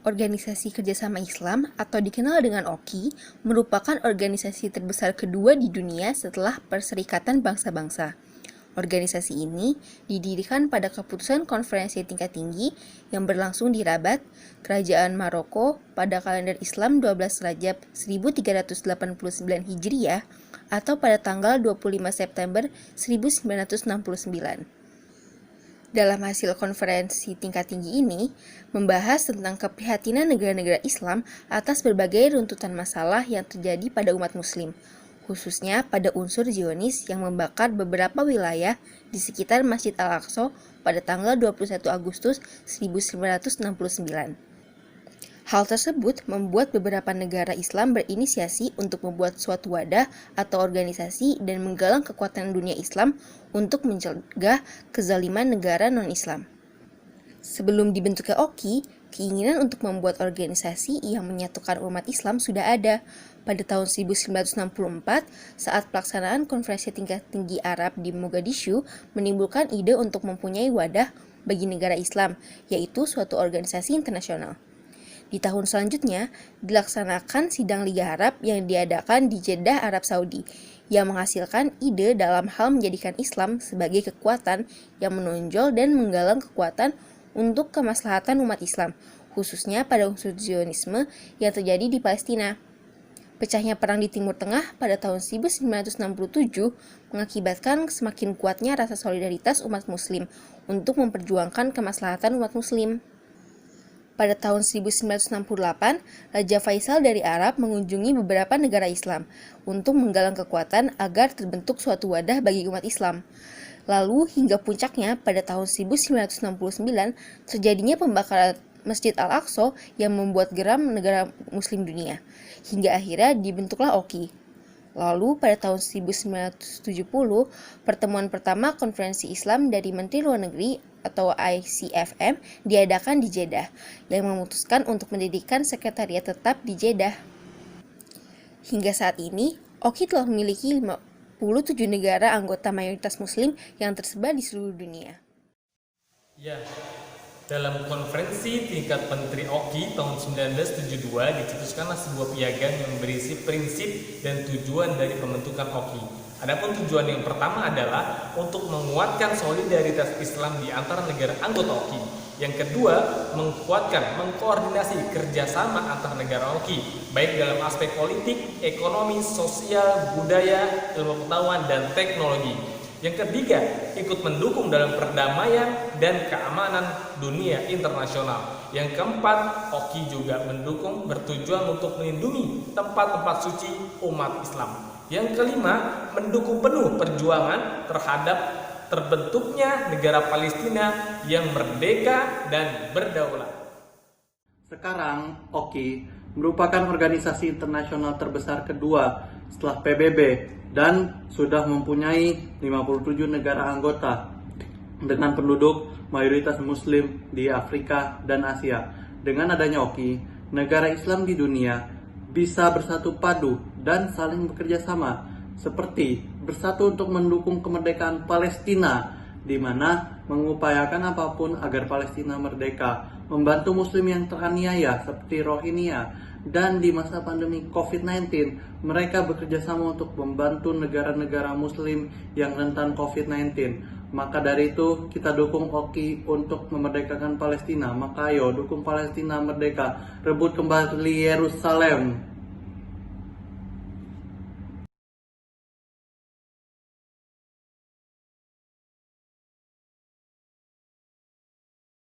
Organisasi Kerjasama Islam atau dikenal dengan OKI merupakan organisasi terbesar kedua di dunia setelah Perserikatan Bangsa-Bangsa. Organisasi ini didirikan pada keputusan konferensi tingkat tinggi yang berlangsung di Rabat, Kerajaan Maroko pada kalender Islam 12 Rajab 1389 Hijriah atau pada tanggal 25 September 1969. Dalam hasil konferensi tingkat tinggi ini, membahas tentang keprihatinan negara-negara Islam atas berbagai runtutan masalah yang terjadi pada umat muslim, khususnya pada unsur Zionis yang membakar beberapa wilayah di sekitar Masjid Al-Aqsa pada tanggal 21 Agustus 1969. Hal tersebut membuat beberapa negara Islam berinisiasi untuk membuat suatu wadah atau organisasi dan menggalang kekuatan dunia Islam untuk mencegah kezaliman negara non-Islam. Sebelum dibentuknya OKI, keinginan untuk membuat organisasi yang menyatukan umat Islam sudah ada. Pada tahun 1964, saat pelaksanaan konferensi tingkat tinggi Arab di Mogadishu menimbulkan ide untuk mempunyai wadah bagi negara Islam, yaitu suatu organisasi internasional. Di tahun selanjutnya, dilaksanakan sidang Liga Arab yang diadakan di Jeddah, Arab Saudi, yang menghasilkan ide dalam hal menjadikan Islam sebagai kekuatan yang menonjol dan menggalang kekuatan untuk kemaslahatan umat Islam, khususnya pada unsur Zionisme yang terjadi di Palestina. Pecahnya perang di Timur Tengah pada tahun 1967 mengakibatkan semakin kuatnya rasa solidaritas umat Muslim untuk memperjuangkan kemaslahatan umat Muslim. Pada tahun 1968, Raja Faisal dari Arab mengunjungi beberapa negara Islam untuk menggalang kekuatan agar terbentuk suatu wadah bagi umat Islam. Lalu hingga puncaknya pada tahun 1969 terjadinya pembakaran Masjid Al-Aqsa yang membuat geram negara Muslim dunia. Hingga akhirnya dibentuklah OKI. Lalu pada tahun 1970, pertemuan pertama Konferensi Islam dari Menteri Luar Negeri atau ICFM diadakan di Jeddah, yang memutuskan untuk mendirikan sekretariat tetap di Jeddah. Hingga saat ini, OKI telah memiliki 57 negara anggota mayoritas Muslim yang tersebar di seluruh dunia. Ya, dalam konferensi tingkat Menteri OKI tahun 1972 dicetuskanlah sebuah piagam yang berisi prinsip dan tujuan dari pembentukan OKI. Adapun tujuan yang pertama adalah untuk menguatkan solidaritas Islam di antara negara anggota OKI. Yang kedua, mengkoordinasi kerjasama antar negara OKI, baik dalam aspek politik, ekonomi, sosial, budaya, ilmu pengetahuan, dan teknologi. Yang ketiga, ikut mendukung dalam perdamaian dan keamanan dunia internasional. Yang keempat, OKI juga bertujuan untuk melindungi tempat-tempat suci umat Islam. Yang kelima, mendukung penuh perjuangan terhadap terbentuknya negara Palestina yang merdeka dan berdaulat. Sekarang, OKI merupakan organisasi internasional terbesar kedua setelah PBB dan sudah mempunyai 57 negara anggota dengan penduduk mayoritas Muslim di Afrika dan Asia. Dengan adanya OKI, negara Islam di dunia bisa bersatu padu dan saling bekerja sama, seperti bersatu untuk mendukung kemerdekaan Palestina, di mana mengupayakan apapun agar Palestina merdeka, membantu Muslim yang teraniaya seperti Rohingya, dan di masa pandemi COVID-19 mereka bekerja sama untuk membantu negara-negara Muslim yang rentan COVID-19. Maka dari itu kita dukung OKI untuk memerdekakan Palestina. Maka ayo dukung Palestina merdeka, rebut kembali Yerusalem.